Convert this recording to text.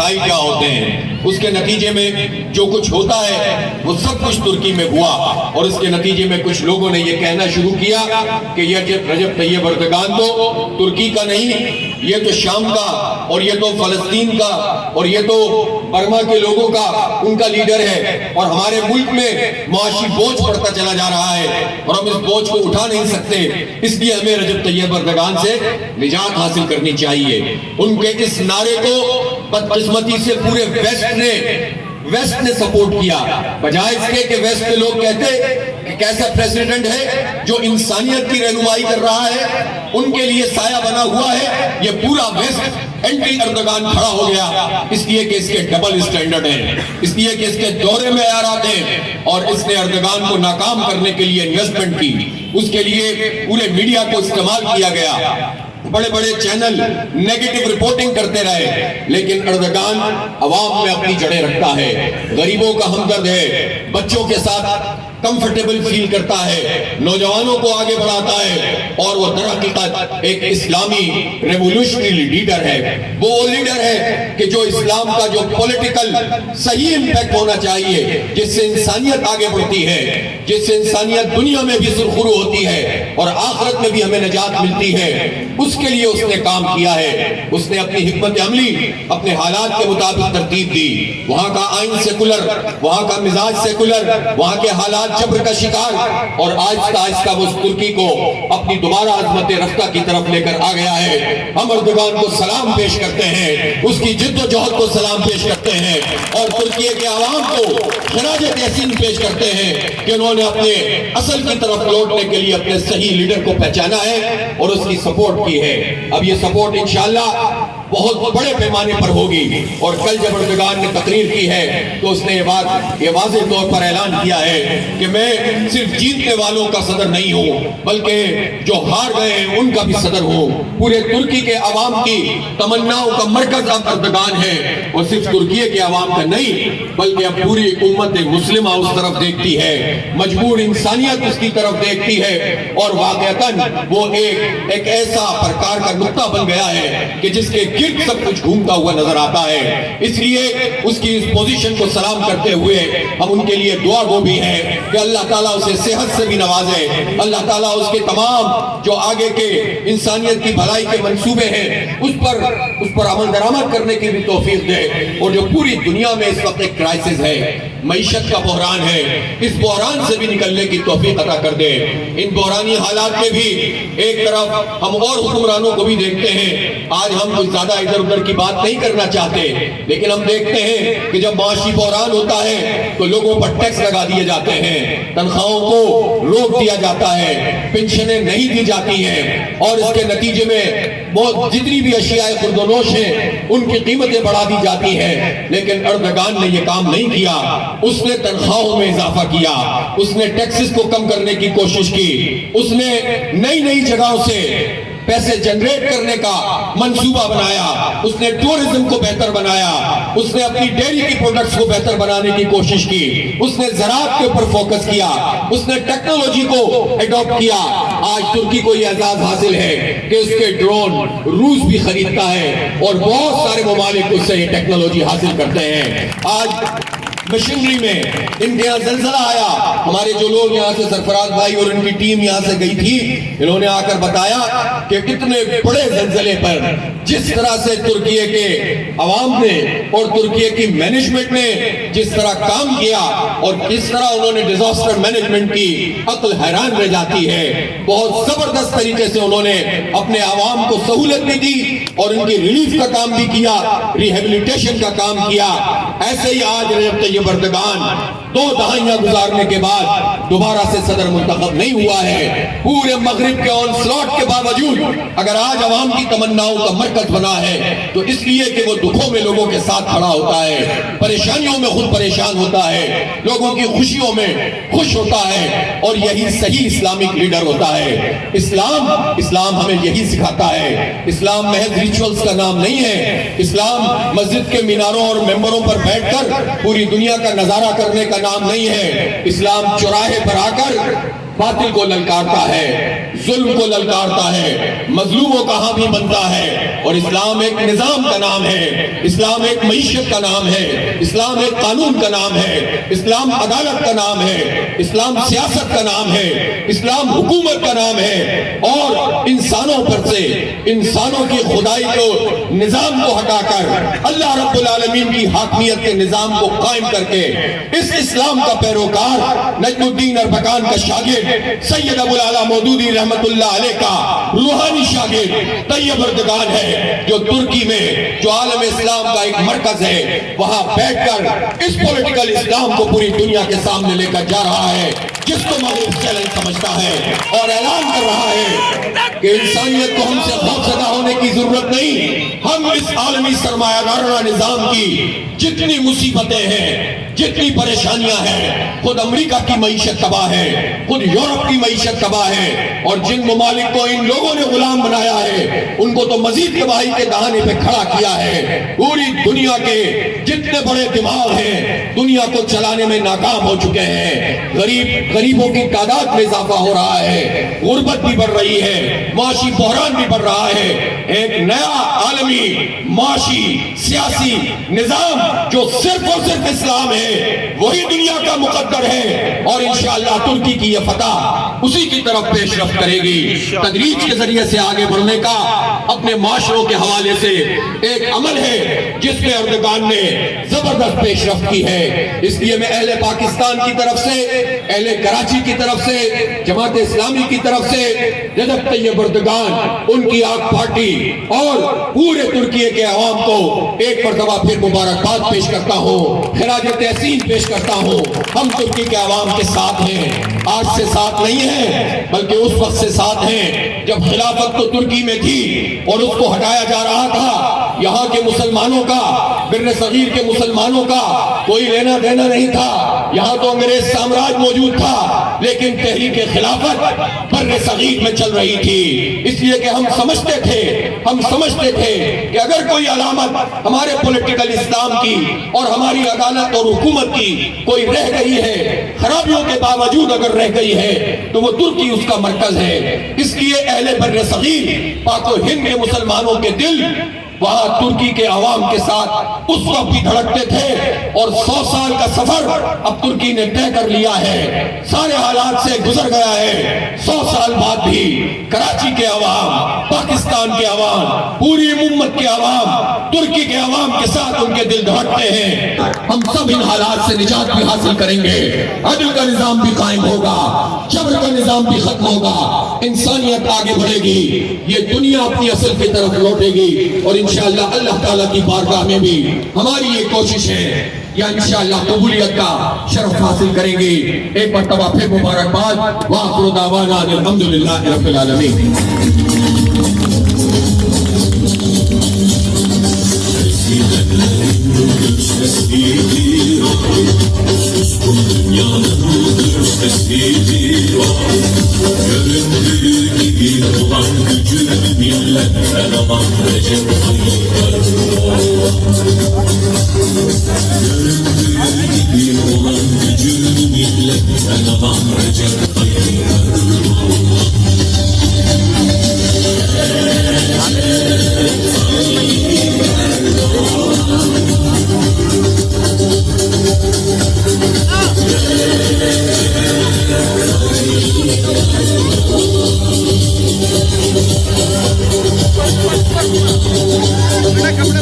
مسائل کیا ہوتے ہیں، اس کے نتیجے میں جو کچھ ہوتا ہے وہ سب کچھ ترکی میں ہوا، اور اس کے نتیجے میں کچھ لوگوں نے یہ کہنا شروع کیا کہ یہ رجب طیب اردگان تو ترکی کا نہیں، یہ تو شام کا، اور یہ تو فلسطین کا، اور یہ تو برما کے لوگوں کا ان کا لیڈر ہے، اور ہمارے ملک میں معاشی بوجھ پڑتا چلا جا رہا ہے اور ہم اس بوجھ کو اٹھا نہیں سکتے، اس لیے ہمیں رجب طیب اردگان سے نجات حاصل کرنی چاہیے۔ ان کے اس نعرے کو بدقسمتی سے پورے ویسٹ نے سپورٹ کیا، بجائے اس کے کہ ویسٹ کے لوگ کہتے کہ کیسا پریزیڈنٹ ہے جو انسانیت کی رہنمائی کر رہا ہے، ان کے لیے سایہ بنا ہوا ہے، یہ پورا ویسٹ اینٹی اردگان کھڑا ہو گیا، اس لیے کہ اس کے ڈبل اسٹینڈرڈ ہیں، اس لیے کہ اس کے دورے میں معیارات ہیں، اور اس نے اردگان کو ناکام کرنے کے لیے انویسٹمنٹ کی، اس کے لیے پورے میڈیا کو استعمال کیا گیا، بڑے بڑے چینل نیگیٹو رپورٹنگ کرتے رہے، لیکن اردگان عوام میں اپنی جڑیں رکھتا ہے، غریبوں کا ہمدرد ہے، بچوں کے ساتھ کمفرٹیبل فیل کرتا ہے، نوجوانوں کو آگے بڑھاتا ہے، اور وہ در حقیقت ایک اسلامی ریولوشنری لیڈر ہے، وہ لیڈر ہے کہ جو اسلام کا جو پولیٹیکل صحیح امپیکٹ ہونا چاہیے، جس سے انسانیت آگے بڑھتی ہے، جس سے انسانیت دنیا میں بھی سرخرو ہوتی ہے اور آخرت میں بھی ہمیں نجات ملتی ہے، اس کے لیے اس نے کام کیا ہے۔ اس نے اپنی حکمت عملی اپنے حالات کے مطابق ترتیب دی، وہاں کا آئین سیکولر، وہاں کا مزاج سیکولر، وہاں کے حالات جبر کا شکار، اور آہستہ آہستہ وہ ترکی کو اپنی دوبارہ عظمت رفتہ کی طرف لے کر آ گیا ہے۔ ہم اردگان کو سلام پیش کرتے ہیں، اس کی جد و جہد کو سلام پیش کرتے ہیں، اور ترکی کے عوام کو خراج تحسین پیش کرتے ہیں کہ انہوں نے اپنے اصل کی طرف لوٹنے کے لیے اپنے صحیح لیڈر کو پہچانا ہے اور اس کی سپورٹ کی ہے۔ اب یہ سپورٹ انشاءاللہ بہت بڑے پیمانے پر ہوگی، اور کل جب اردگان نے تقریر کی ہے تو اس نے یہ واضح طور پر اعلان کیا ہے کہ میں صرف جیتنے والوں کا صدر نہیں ہوں، بلکہ جو ہار گئے ہیں ان کا بھی صدر ہوں۔ پورے ترکی کے عوام کی تمناؤں کا مرکز اب اردگان ہے، اور صرف ترکی کے عوام کا نہیں بلکہ اب پوری امت مسلمہ اس طرف دیکھتی ہے، مجبور انسانیت اس کی طرف دیکھتی ہے، اور واقعتاً وہ ایک ایسا پرکار کا نقطہ بن گیا ہے کہ جس کے گرد سب کچھ گھومتا ہوا نظر آتا ہے۔ اس لیے اس کی اس پوزیشن کو سلام کرتے ہوئے ہم ان کے لیے دعا گو بھی ہیں کہ اللہ تعالیٰ اسے صحت سے بھی نوازے، اللہ تعالیٰ اس کے تمام جو آگے کے انسانیت کی بھلائی کے منصوبے ہیں اس پر عمل درآمد کرنے کی بھی توفیق دے، اور جو پوری دنیا میں اس وقت ایک کرائسس ہے، معیشت کا بحران ہے، اس بحران سے بھی نکلنے کی توفیق عطا کر دے۔ ان بحرانی حالات میں بھی ایک طرف ہم اور حکمرانوں کو بھی دیکھتے ہیں، آج ہم کوئی زیادہ ادھر ادھر کی بات نہیں کرنا چاہتے، لیکن ہم دیکھتے ہیں کہ جب معاشی بحران ہوتا ہے تو لوگوں پر ٹیکس لگا دیے جاتے ہیں، تنخواہوں کو روک دیا جاتا ہے، پنشنیں نہیں دی جاتی ہیں، اور اس کے نتیجے میں بہت جتنی بھی اشیاء خوردونوش ہیں ان کی قیمتیں بڑھا دی جاتی ہیں، لیکن اردگان نے یہ کام نہیں کیا۔ اس نے تنخواہوں میں اضافہ کیا، اس نے ٹیکسز کو کم کرنے کی کوشش کی، اس نے نئی جگہوں سے پیسے جنریٹ کرنے کا منصوبہ بنایا، اس نے ٹورزم کو بہتر بنایا، اس نے اپنی ڈیری کی پروڈکٹس کو بہتر بنانے کی کوشش کی، اس نے زراعت کے اوپر فوکس کیا، اس نے ٹیکنالوجی کو ایڈاپٹ کیا۔ آج ترکی کو یہ اعزاز حاصل ہے کہ اس کے ڈرون روس بھی خریدتا ہے، اور بہت سارے ممالک اس سے یہ ٹیکنالوجی حاصل کرتے ہیں۔ آج مشینری میں ان کے یہاں زلزلہ آیا، ہمارے جو لوگ یہاں سے سرفراز بھائی اور ان کی ٹیم یہاں سے گئی تھی، انہوں نے آ کر بتایا کہ کتنے بڑے زلزلے پر جس طرح سے ترکی کے عوام نے اور ترکی کی مینجمنٹ نے جس طرح کام کیا، اور کس طرح انہوں نے ڈیزاسٹر مینجمنٹ کی، عقل حیران رہ جاتی ہے۔ بہت زبردست طریقے سے انہوں نے اپنے عوام کو سہولت بھی دی اور ان کی ریلیف کا کام بھی کیا، ریہیبلیٹیشن کا کام کیا۔ ایسے ہی آج رجب طیب اردگان 2 دہائیاں گزارنے کے بعد دوبارہ سے صدر منتخب نہیں ہوا ہے۔ پورے مغرب کے آن سلاٹ کے باوجود اگر آج عوام کی تمناؤں کا مرکز بنا ہے تو اس لیے کہ وہ دکھوں میں لوگوں کے ساتھ کھڑا ہوتا ہے، پریشانیوں میں خود پریشان ہوتا ہے، لوگوں کی خوشیوں میں خوش ہوتا ہے، اور یہی صحیح اسلامک لیڈر ہوتا ہے۔ اسلام ہمیں یہی سکھاتا ہے۔ اسلام محض ریچولز کا نام نہیں ہے، اسلام مسجد کے میناروں اور ممبروں پر بیٹھ کر پوری دنیا کا نظارہ کرنے کا نام نہیں ہے۔ اسلام چوراہے پر آ کر باطل کو للکارتا ہے، ظلم کو للکارتا ہے، مظلوموں کا حامی بنتا ہے۔ اور اسلام ایک نظام کا نام ہے، اسلام ایک معیشت کا نام ہے، اسلام ایک قانون کا نام ہے، اسلام عدالت کا نام ہے، اسلام سیاست کا نام ہے، اسلام حکومت کا نام ہے۔ اور انسانوں پر سے انسانوں کی خدائی کو نظام کو ہٹا کر اللہ رب العالمین کی حاکمیت کے نظام کو قائم کر کے اس اسلام کا پیروکار نجم الدین اربکان کا شاگرد سید ابو العلا مودودی رحمت اللہ علیہ کا روحانی شاگرد طیب اردگان ہے، جو ترکی میں جو عالم اسلام کا ایک مرکز ہے وہاں بیٹھ کر اس پولیٹیکل اسلام کو پوری دنیا کے سامنے لے کر جا رہا ہے، جس کو مغرب چیلنج سمجھتا ہے اور اعلان کر رہا ہے کہ انسانیت کو ہم سے خوفزدہ ہونے کی ضرورت نہیں۔ ہم اس عالمی سرمایہ دارانہ نظام کی جتنی مصیبتیں ہیں، جتنی پریشانیاں ہیں، خود امریکہ کی معیشت تباہ ہے، خود یورپ کی معیشت تباہ ہے، اور جن ممالک کو ان لوگوں نے غلام بنایا ہے ان کو تو مزید تباہی کے دہانے پہ کھڑا کیا ہے۔ پوری دنیا کے جتنے بڑے دماغ ہیں دنیا کو چلانے میں ناکام ہو چکے ہیں۔ غریبوں کی تعداد میں اضافہ ہو رہا ہے، غربت بھی بڑھ رہی ہے، معاشی بحران بھی بڑھ رہا ہے۔ ایک نیا عالمی معاشی سیاسی نظام جو صرف اور صرف اسلام ہے وہی دنیا کا مقدر ہے، اور انشاءاللہ ترکی کی یہ فتح اسی کی طرف پیش رفت کرے گی۔ تدریج کے ذریعے سے آگے بڑھنے کا اپنے معاشروں کے حوالے سے ایک عمل ہے جس میں اردگان نے زبردست پیش رفت کی ہے۔ اس لیے میں اہل پاکستان کی طرف سے، اہل کراچی کی طرف سے، جماعت اسلامی کی طرف سے رجب طیب اردگان، ان کی آگ پارٹی اور پورے ترکیے کے عوام کو ایک مرتبہ پھر مبارکباد پیش کرتا ہوں، خراج تحسین پیش کرتا ہوں۔ ہم ترکی کے عوام کے ساتھ ہیں، آج سے ساتھ نہیں ہیں بلکہ اس وقت سے ساتھ ہیں جب خلافت تو ترکی میں تھی اور اس کو ہٹایا جا رہا تھا۔ یہاں کے مسلمانوں کا، بر صغیر کے مسلمانوں کا کوئی لینا دینا نہیں تھا، یہاں تو انگریز سامراج موجود تھا، لیکن تحریک خلافت بر صغیر میں چل رہی تھی۔ اس لیے کہ ہم سمجھتے تھے کہ اگر کوئی علامت ہمارے پولیٹیکل اسلام کی اور ہماری عدالت اور حکومت کی کوئی رہ گئی ہے، خرابیوں کے باوجود اگر رہ گئی ہے تو وہ ترکی اس کا مرکز ہے۔ اس لیے اہل بر صغیر، پاک و ہند کے مسلمانوں کے دل وہاں ترکی کے عوام کے ساتھ اس وقت بھی دھڑکتے تھے، اور 100 سال کا سفر اب ترکی نے طے کر لیا ہے، سارے حالات سے گزر گیا ہے۔ 100 سال بعد بھی کراچی کے عوام، پاکستان کے عوام، پوری امت کے عوام ترکی کے عوام کے ساتھ ان کے دل دھڑکتے ہیں۔ ہم سب ان حالات سے نجات بھی حاصل کریں گے، عدل کا نظام بھی قائم ہوگا، جبر کا نظام بھی ختم ہوگا، انسانیت آگے بڑھے گی، یہ دنیا اپنی اصل کی طرف لوٹے گی، اور انشاءاللہ اللہ تعالیٰ کی بارگاہ میں بھی ہماری یہ کوشش ہے یا انشاءاللہ قبولیت کا شرف حاصل کریں گے۔ ایک مرتبہ پھر مبارکباد، وآخر دعوانا الحمدللہ رب العالمین۔ کپڑے